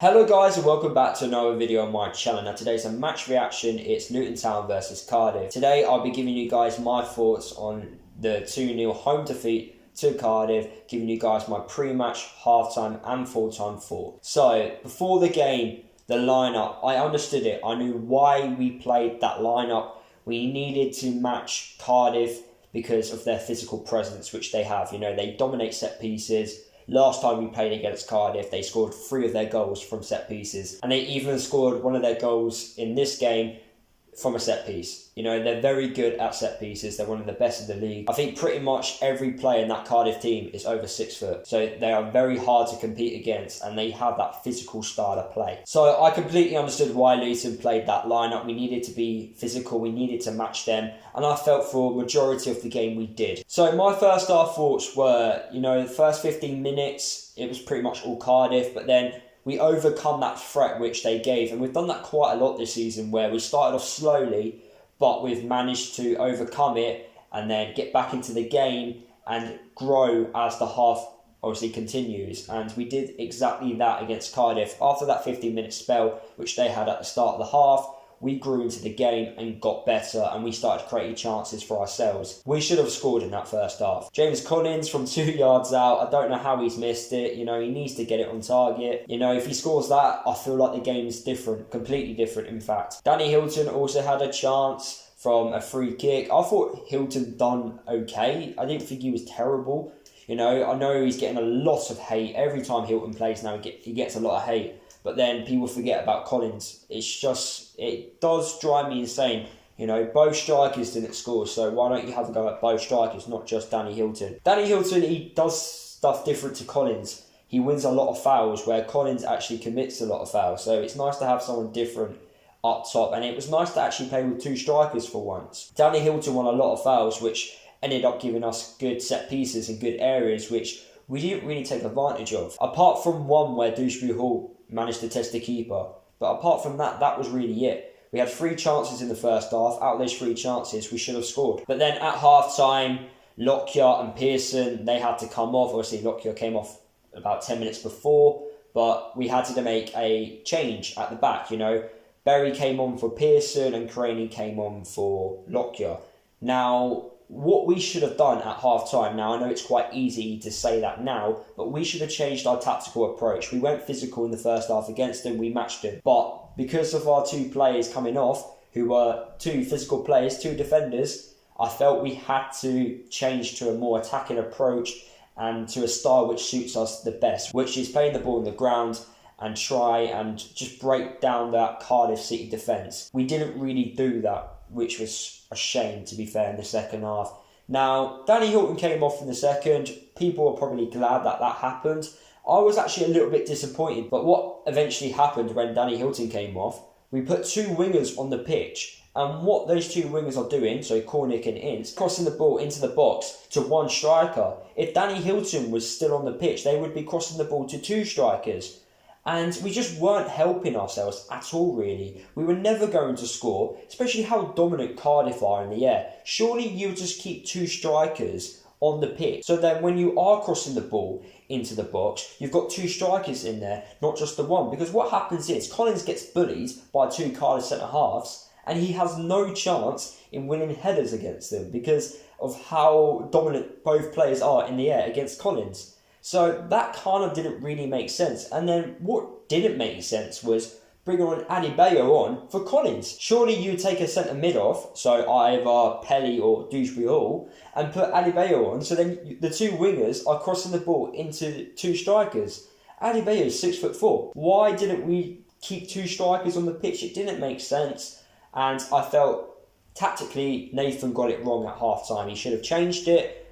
Hello guys and welcome back to another video on my channel. Now today's a match reaction. It's Luton Town versus Cardiff. Today I'll be giving you guys my thoughts on the 2-0 home defeat to Cardiff, giving you guys my pre-match, half-time and full-time thought. So before the game, the lineup, I understood it. I knew why we played that lineup. We needed to match Cardiff because of their physical presence, which they have. You know, they dominate set pieces. Last time we played against Cardiff, they scored 3 of their goals from set pieces. And they even scored one of their goals in this game from a set piece. You know, they're very good at set pieces. They're one of the best in the league. I think pretty much every player in that Cardiff team is over 6 foot. So they are very hard to compete against and they have that physical style of play. So I completely understood why Luton played that lineup. We needed to be physical. We needed to match them. And I felt for majority of the game we did. So my first half thoughts were, you know, the first 15 minutes, it was pretty much all Cardiff. But then we overcome that threat which they gave. And we've done that quite a lot this season where we started off slowly, but we've managed to overcome it and then get back into the game and grow as the half obviously continues. And we did exactly that against Cardiff. After that 15-minute spell, which they had at the start of the half, we grew into the game and got better and we started creating chances for ourselves. We should have scored in that first half. James Collins from 2 yards out, I don't know how he's missed it. You know, he needs to get it on target. You know, if he scores that, I feel like the game's different, completely different in fact. Danny Hilton also had a chance from a free kick. I thought Hilton done okay. I didn't think he was terrible. You know, I know he's getting a lot of hate. Every time Hilton plays now, he gets a lot of hate. But then people forget about Collins. It's just, it does drive me insane. You know, both strikers didn't score, so why don't you have a go at both strikers, not just Danny Hilton? Danny Hilton, he does stuff different to Collins. He wins a lot of fouls, where Collins actually commits a lot of fouls. So it's nice to have someone different up top, and it was nice to actually play with 2 strikers for once. Danny Hilton won a lot of fouls, which ended up giving us good set pieces and good areas, which we didn't really take advantage of. Apart from one where Dewsbury Hall managed to test the keeper. But apart from that, that was really it. We had 3 chances in the first half. Out of those 3 chances, we should have scored. But then at half-time, Lockyer and Pearson, they had to come off. Obviously, Lockyer came off about 10 minutes before, but we had to make a change at the back, you know. Berry came on for Pearson and Craney came on for Lockyer. Now, what we should have done at half-time, now I know it's quite easy to say that now, but we should have changed our tactical approach. We went physical in the first half against them, we matched them. But because of our 2 players coming off, who were 2 physical players, 2 defenders, I felt we had to change to a more attacking approach and to a style which suits us the best, which is playing the ball on the ground and try and just break down that Cardiff City defence. We didn't really do that, which was a shame, to be fair, in the second half. Now, Danny Hilton came off in the second. People are probably glad that that happened. I was actually a little bit disappointed, but what eventually happened when Danny Hilton came off, we put 2 wingers on the pitch, and what those 2 wingers are doing, so Cornick and Ince, crossing the ball into the box to 1 striker. If Danny Hilton was still on the pitch, they would be crossing the ball to 2 strikers. And we just weren't helping ourselves at all, really. We were never going to score, especially how dominant Cardiff are in the air. Surely you would just keep 2 strikers on the pitch. So then when you are crossing the ball into the box, you've got 2 strikers in there, not just the one. Because what happens is Collins gets bullied by 2 Cardiff centre-halves and he has no chance in winning headers against them because of how dominant both players are in the air against Collins. So that kind of didn't really make sense. And then what didn't make sense was bringing on Adebayo on for Collins. Surely you would take a centre mid off, so either Pelly or Dewsbury Hall, and put Adebayo on, so then the 2 wingers are crossing the ball into 2 strikers. Adebayo is 6'4". Why didn't we keep 2 strikers on the pitch? It didn't make sense. And I felt tactically Nathan got it wrong at half-time. He should have changed it.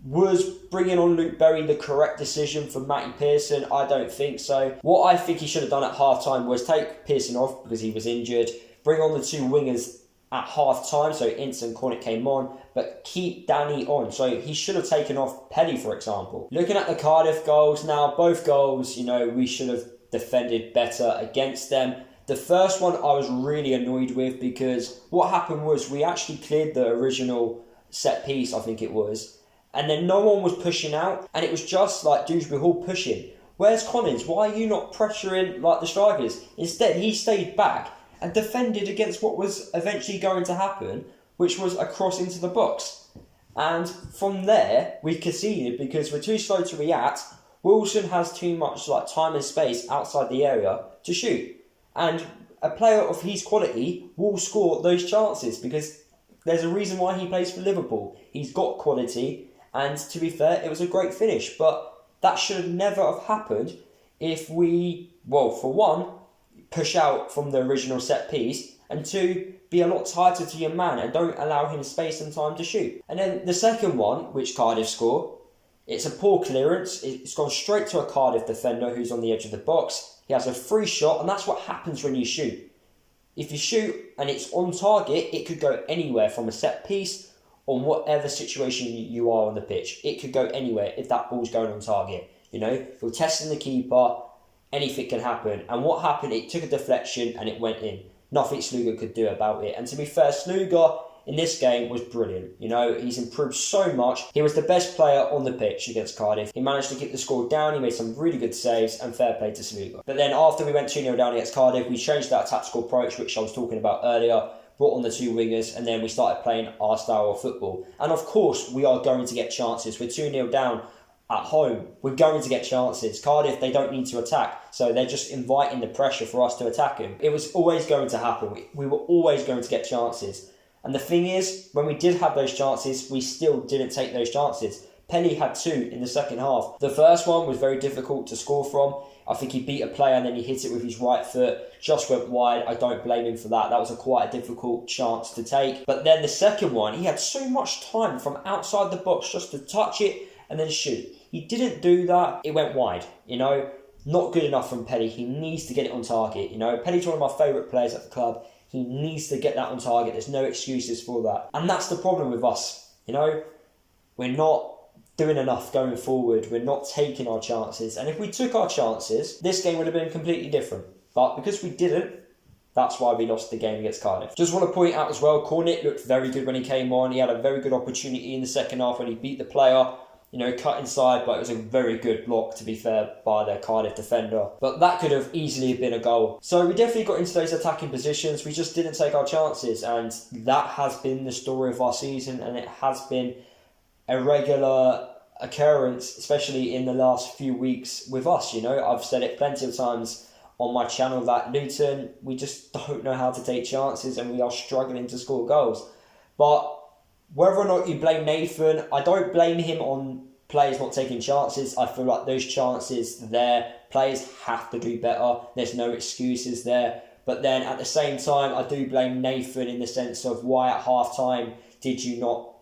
Was bringing on Luke Berry the correct decision for Matty Pearson? I don't think so. What I think he should have done at half-time was take Pearson off because he was injured, bring on the 2 wingers at half-time, so Ince and Cornick came on, but keep Danny on. So he should have taken off Pelly, for example. Looking at the Cardiff goals now, both goals, you know, we should have defended better against them. The first one I was really annoyed with because what happened was we actually cleared the original set piece, I think it was, and then no one was pushing out, and it was just like Dewsbury Hall pushing. Where's Collins? Why are you not pressuring like the strikers? Instead, he stayed back and defended against what was eventually going to happen, which was a cross into the box. And from there, we conceded because we're too slow to react. Wilson has too much time and space outside the area to shoot. And a player of his quality will score those chances because there's a reason why he plays for Liverpool. He's got quality, and to be fair, it was a great finish. But that should never have happened if we, for one, push out from the original set piece, and two, be a lot tighter to your man and don't allow him space and time to shoot. And then the second one, which Cardiff score, it's a poor clearance. It's gone straight to a Cardiff defender who's on the edge of the box. He has a free shot, and that's what happens when you shoot. If you shoot and it's on target, it could go anywhere from a set piece or whatever situation you are on the pitch. It could go anywhere if that ball's going on target. If you're testing the keeper, anything can happen. And what happened, it took a deflection and it went in. Nothing Sluga could do about it. And to be fair, Sluga in this game was brilliant. He's improved so much. He was the best player on the pitch against Cardiff. He managed to keep the score down. He made some really good saves, and fair play to Sluga. But then after we went 2-0 down against Cardiff, we changed that tactical approach, which I was talking about earlier, brought on the two wingers, and then we started playing our style of football. And of course, we are going to get chances. We're 2-0 down at home. We're going to get chances. Cardiff, they don't need to attack, so they're just inviting the pressure for us to attack him. It was always going to happen. We were always going to get chances. And the thing is, when we did have those chances, we still didn't take those chances. Pelly had two in the second half. The first one was very difficult to score from. I think he beat a player and then he hit it with his right foot, just went wide. I don't blame him for that. That was quite a difficult chance to take. But then the second one, he had so much time from outside the box just to touch it and then shoot. He didn't do that. It went wide, Not good enough from Pelly. He needs to get it on target, Pelly's one of my favourite players at the club. He needs to get that on target. There's no excuses for that. And that's the problem with us, We're not doing enough going forward. We're not taking our chances. And if we took our chances, this game would have been completely different. But because we didn't, that's why we lost the game against Cardiff. Just want to point out as well, Cornet looked very good when he came on. He had a very good opportunity in the second half when he beat the player. Cut inside, but it was a very good block, to be fair, by the Cardiff defender. But that could have easily been a goal. So we definitely got into those attacking positions. We just didn't take our chances, and that has been the story of our season, and it has been a regular occurrence, especially in the last few weeks with us. I've said it plenty of times on my channel that Luton, we just don't know how to take chances, and we are struggling to score goals. But whether or not you blame Nathan, I don't blame him on players not taking chances. I feel like those chances there, players have to do better. There's no excuses there. But then at the same time, I do blame Nathan in the sense of why at half time did you not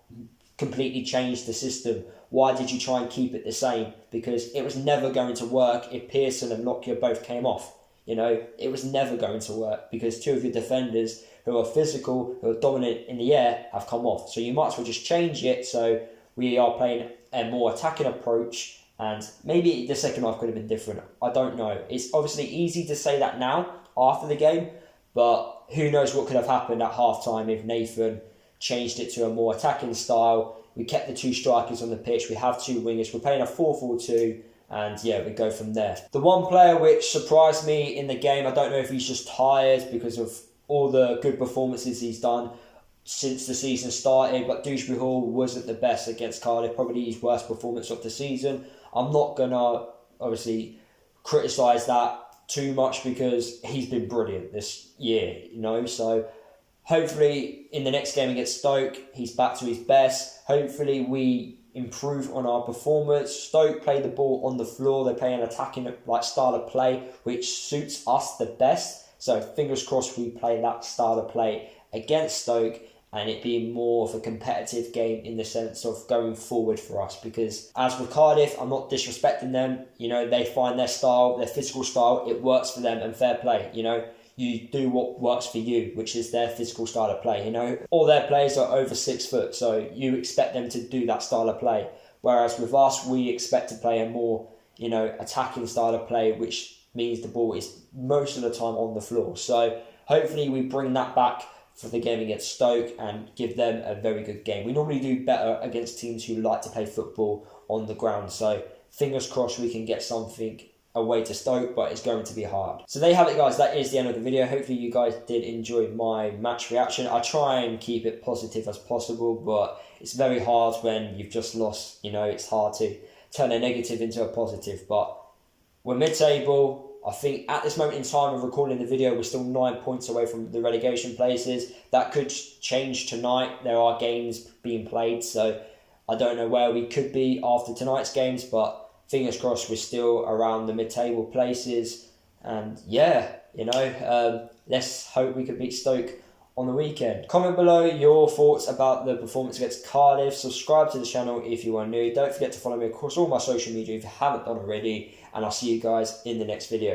completely change the system? Why did you try and keep it the same? Because it was never going to work if Pearson and Lockyer both came off. It was never going to work because two of your defenders who are physical, who are dominant in the air, have come off. So you might as well just change it so we are playing a more attacking approach, and maybe the second half could have been different. I don't know. It's obviously easy to say that now, after the game, but who knows what could have happened at half-time if Nathan changed it to a more attacking style. We kept the two strikers on the pitch. We have two wingers. We're playing a 4-4-2. And yeah, we go from there. The one player which surprised me in the game, I don't know if he's just tired because of all the good performances he's done since the season started, but Dewsbury Hall wasn't the best against Cardiff, probably his worst performance of the season. I'm not going to obviously criticise that too much because he's been brilliant this year, so hopefully in the next game against Stoke, he's back to his best. Hopefully we improve on our performance. Stoke play the ball on the floor. They play an attacking style of play, which suits us the best. So fingers crossed we play that style of play against Stoke and it being more of a competitive game in the sense of going forward for us. Because as with Cardiff, I'm not disrespecting them. They find their style, their physical style. It works for them and fair play. You do what works for you, which is their physical style of play, All their players are over 6 foot, so you expect them to do that style of play. Whereas with us, we expect to play a more, attacking style of play, which means the ball is most of the time on the floor. So hopefully we bring that back for the game against Stoke and give them a very good game. We normally do better against teams who like to play football on the ground. So fingers crossed we can get something away to Stoke, but it's going to be hard. So there you have it, guys. That is the end of the video. Hopefully you guys did enjoy my match reaction. I try and keep it positive as possible, but it's very hard when you've just lost. You know, it's hard to turn a negative into a positive, but we're mid-table. I think at this moment in time of recording the video, we're still 9 points away from the relegation places. That could change tonight. There are games being played, so I don't know where we could be after tonight's games, but fingers crossed we're still around the mid-table places. And yeah, you know, let's hope we could beat Stoke on the weekend. Comment below your thoughts about the performance against Cardiff. Subscribe to the channel if you are new. Don't forget to follow me across all my social media if you haven't done already. And I'll see you guys in the next video.